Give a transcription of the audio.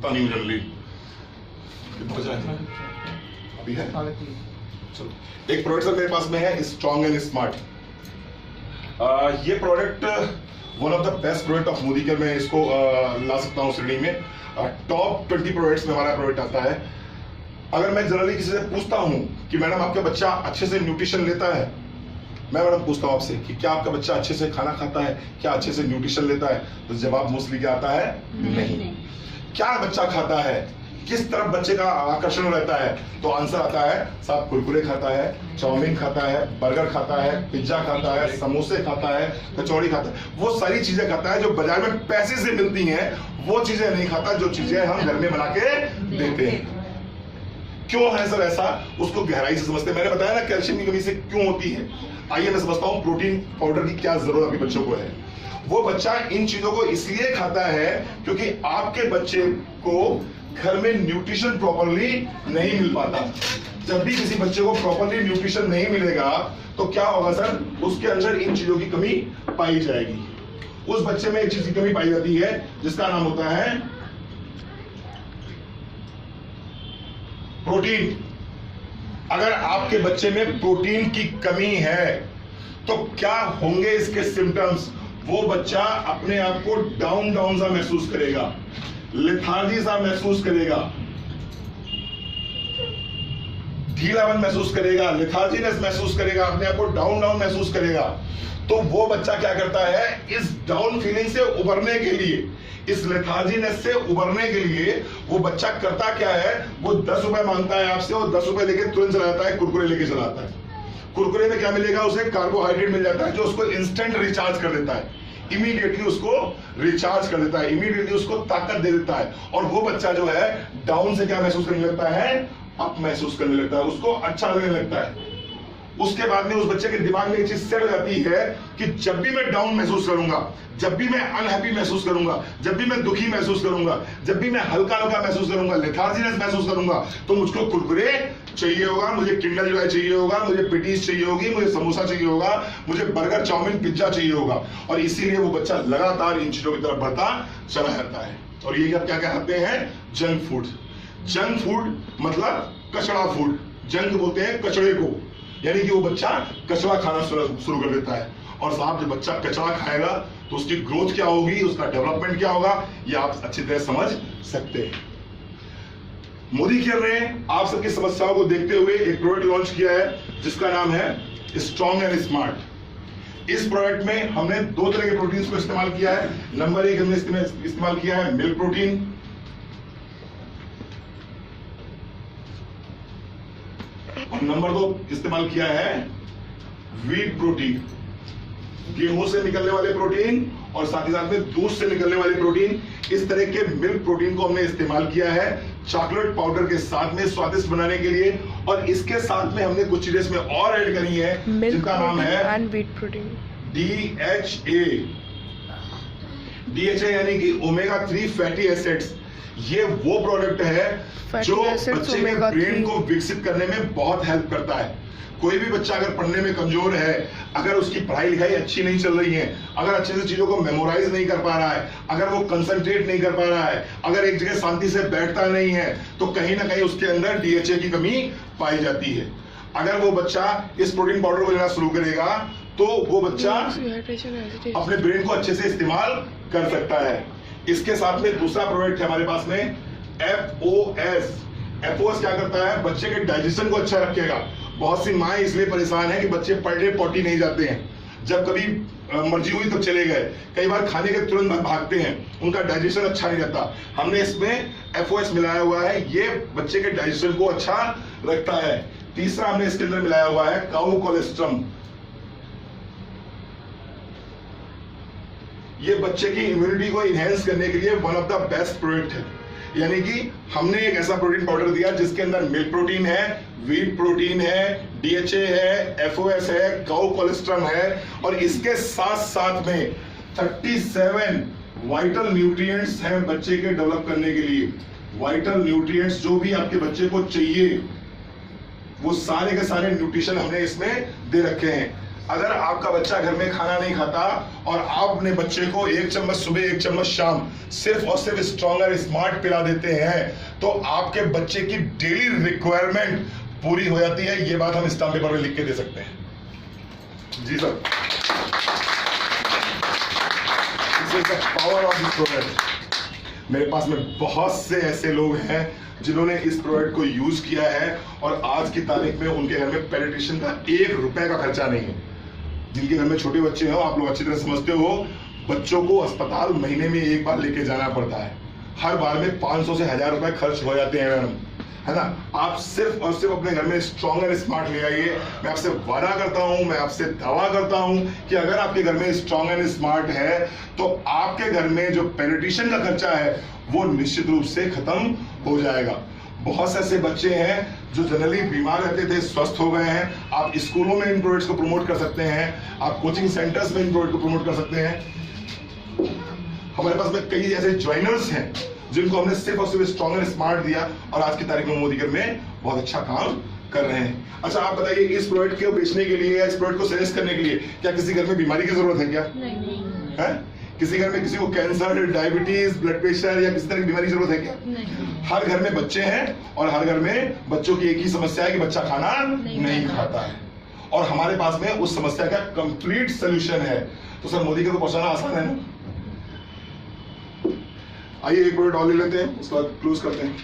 उठता नहीं हूँ जनरली। अभी है चलो। एक प्रोडक्ट सर मेरे पास में है स्ट्रॉन्ग एंड स्मार्ट। ये product one of the best product of Modi care में इसको ला सकता हूँ श्रेणी में। टॉप 20 प्रोडक्ट्स में हमारा प्रोडक्ट आता है। अगर मैं जनरली किसी से पूछता हूँ कि मैडम आपका बच्चा अच्छे से न्यूट्रिशन लेता है, मैं मैडम पूछता हूँ आपसे कि क्या आपका बच्चा अच्छे से खाना खाता है, क्या अच्छे से न्यूट्रिशन लेता है, तो जवाब मोस्टली क्या आता है? नहीं। क्या बच्चा खाता है, किस तरफ बच्चे का आकर्षण रहता है, तो आंसर आता है साहब कुरकुरे खाता है, चाउमीन खाता है, बर्गर खाता है, पिज्जा खाता है, समोसे खाता है, कचौड़ी खाता है। वो सारी चीजें खाता है जो बाजार में पैसे से मिलती हैं, वो चीजें नहीं खाता जो चीजें हम घर में बना के देते हैं। क्यों है सर ऐसा? उसको गहराई से समझते हैं। मैंने बताया ना कैल्शियम की कमी से क्यों होती है। आइए मैं समझता हूं प्रोटीन पाउडर की क्या जरूरत अभी बच्चों को है। वो बच्चा इन चीजों को इसलिए खाता है क्योंकि आपके बच्चे को घर में न्यूट्रिशन प्रॉपरली नहीं मिल पाता। जब भी किसी बच्चे को प्रॉपरली न्यूट्रिशन नहीं मिलेगा तो क्या होगा सर? उसके अंदर इन चीजों की कमी पाई जाएगी। उस बच्चे में एक चीज की कमी पाई जाती है जिसका नाम होता है प्रोटीन। अगर आपके बच्चे में प्रोटीन की कमी है तो क्या होंगे इसके सिम्टम्स? वो बच्चा अपने आप को डाउन डाउन सा महसूस करेगा, लेथार्जी सा महसूस करेगा, ढीलापन महसूस करेगा, लेथार्जीनेस महसूस करेगा, अपने आप को डाउन डाउन महसूस करेगा। तो वो बच्चा क्या करता है? इस डाउन फीलिंग से उबरने के लिए, इस लेथार्जीनेस से उबरने के लिए वो बच्चा करता क्या है? वो 10 रुपए मांगता है आपसे और 10 रुपए लेके तुरंत चला जाता है, कुरकुरे लेके चला आता है। कुरकुरे में क्या मिलेगा? उसे कार्बोहाइड्रेट मिल जाता है जो उसको इंस्टेंट रिचार्ज कर देता है, इमीडिएटली उसको रिचार्ज कर देता है, इमीडिएटली उसको ताकत दे देता है। और वो बच्चा जो है डाउन से क्या महसूस करने लगता है? अप महसूस करने लगता है, उसको अच्छा लगने लगता है। उसके बाद में उस बच्चे के दिमाग में एक चीज सेट हो जाती है कि जब भी मैं डाउन महसूस करूंगा, जब भी मैं अनहैप्पी महसूस करूंगा, जब भी मैं दुखी महसूस करूंगा, जब भी मैं हल्का हल्का महसूस करूंगा, लेथार्जीनेस महसूस करूंगा, तो मुझको कुरकुरे चाहिए होगा, मुझे किंडर जॉय चाहिए होगा, मुझे पेटीज चाहिए होगी, मुझे समोसा चाहिए होगा, मुझे बर्गर, चाउमीन, पिज्जा चाहिए होगा। और इसीलिए वो बच्चा लगातार इन चीजों की तरफ बढ़ता चला जाता है। और ये क्या कहते हैं? Junk food. जंक फूड मतलब कचड़ा फूड। जंक बोलते हैं कचड़े को, यानी कि वो बच्चा कचरा खाना शुरू कर देता है। और साहब जब बच्चा कचरा खाएगा तो उसकी ग्रोथ क्या होगी, उसका डेवलपमेंट क्या होगा, ये आप अच्छी तरह समझ सकते हैं। मोदी केयर ने आप सबकी समस्याओं को देखते हुए एक प्रोडक्ट लॉन्च किया है जिसका नाम है स्ट्रॉन्ग एंड स्मार्ट। इस प्रोडक्ट में हमने 2 तरह के प्रोटीन को इस्तेमाल किया है। नंबर 1 हमने इस्तेमाल किया है मिल्क प्रोटीन, और नंबर 2 इस्तेमाल किया है व्हीट प्रोटीन। गेहूं से निकलने वाले प्रोटीन और साथ ही साथ में दूध से निकलने वाले प्रोटीन। इस तरह के मिल्क प्रोटीन को हमने इस्तेमाल किया है चॉकलेट पाउडर के साथ में स्वादिष्ट बनाने के लिए। और इसके साथ में हमने कुछ चीजें इसमें और ऐड करी है जिनका नाम है DHA। DHA यानी कि ओमेगा 3 फैटी एसिड्स। ये वो प्रोडक्ट है जो बच्चे के ब्रेन को विकसित करने में बहुत हेल्प करता है। कोई भी बच्चा अगर पढ़ने में कमजोर है, अगर उसकी पढ़ाई लिखाई अच्छी नहीं चल रही है, अगर अच्छे से चीजों को मेमोराइज नहीं कर पा रहा है, अगर वो कंसंट्रेट नहीं कर पा रहा है, अगर एक जगह शांति से बैठता नहीं है, तो कहीं ना कहीं उसके अंदर DHA की कमी पाई जाती है। अगर वो बच्चा इस प्रोटीन पाउडर को लेना शुरू करेगा तो वो बच्चा अपने ब्रेन को अच्छे से इस्तेमाल कर सकता है। इसके साथ में दूसरा प्रोडक्ट है हमारे पास में FOS। FOS क्या करता है? बच्चे के डाइजेशन को अच्छा रखेगा। बहुत सी माएं इसलिए परेशान है कि बच्चे पर डे पॉटी नहीं जाते हैं, जब कभी मर्जी हुई तब चले गए, कई बार खाने के तुरंत भागते हैं, उनका डाइजेशन अच्छा नहीं रहता। हमने इसमें FOS मिलाया हुआ है, ये बच्चे के डाइजेशन को अच्छा रखता है। तीसरा हमने इसके अंदर मिलाया हुआ है काउ कोलेस्ट्रम। ये बच्चे की इम्यूनिटी को इनहेंस करने के लिए one of the best product है। यानी कि हमने एक ऐसा प्रोटीन पाउडर दिया जिसके अंदर मिल्क प्रोटीन है, व्हीट प्रोटीन है, DHA है, FOS है, काउ कोलेस्ट्रम है, और इसके साथ साथ में 37 वाइटल न्यूट्रिएंट्स हैं बच्चे के डेवलप करने के लिए। वाइटल न्यूट्रिएंट्स जो भी आपके बच्चे को चाहिए वो सारे के सारे न्यूट्रिशन हमने इसमें दे रखे हैं। अगर आपका बच्चा घर में खाना नहीं खाता और आप अपने बच्चे को 1 चम्मच सुबह 1 चम्मच शाम सिर्फ और सिर्फ स्ट्रॉन्गर स्मार्ट पिला देते हैं तो आपके बच्चे की डेली रिक्वायरमेंट पूरी हो जाती है। ये बात हम स्टाम्प पेपर में लिख के दे सकते हैं। जी sir, this is the power of this product. मेरे पास में बहुत से ऐसे लोग हैं जिन्होंने इस प्रोडक्ट को यूज किया है और आज की तारीख में उनके घर में पेडिट्रिशियन का 1 रुपए का खर्चा नहीं है। जिनके घर में छोटे बच्चे हो, आप लोग अच्छी तरह समझते हो, बच्चों को अस्पताल महीने में 1 बार लेके जाना पड़ता है। हर बार में 500 से 1000 रुपए खर्च हो जाते हैं मैडम, है ना। आप सिर्फ और सिर्फ अपने घर में स्ट्रॉन्गर स्मार्ट ले आइए। मैं आपसे वादा करता हूं, मैं आपसे दावा करता हूं कि अगर आपके घर में स्ट्रॉन्गर स्मार्ट है तो आपके घर में जो पेडिट्रिशियन का खर्चा है वो निश्चित रूप से खत्म हो जाएगा। बहुत से ऐसे बच्चे हैं जो जनरली बीमार रहते थे, स्वस्थ हो गए हैं। आप स्कूलों में इन प्रोडक्ट्स को प्रमोट कर सकते हैं, आप कोचिंग सेंटर्स में इन प्रोडक्ट को प्रमोट कर सकते हैं। हमारे पास में कई ऐसे ज्वाइनर्स हैं जिनको हमने सिर्फ और सिर्फ स्ट्रॉन्गर स्मार्ट दिया और आज की तारीख में मोदी घर में बहुत अच्छा काम कर रहे हैं। अच्छा आप बताइए, इस प्रोडक्ट को बेचने के लिए या इस प्रोडक्ट को सजेस्ट करने के लिए क्या किसी घर में बीमारी की जरूरत है क्या? नहीं है? किसी घर में किसी को कैंसर, डायबिटीज, ब्लड प्रेशर या किसी तरह की बीमारी की जरूरत है क्या? नहीं। हर घर में बच्चे हैं और हर घर में बच्चों की एक ही समस्या है कि बच्चा खाना नहीं खाता है और हमारे पास में उस समस्या का कंप्लीट सोल्यूशन है। तो सर मोदी को पहुंचाना आसान है ना। आइए एक प्रोडक्ट और ले लेते हैं, उसके बाद क्लोज करते हैं।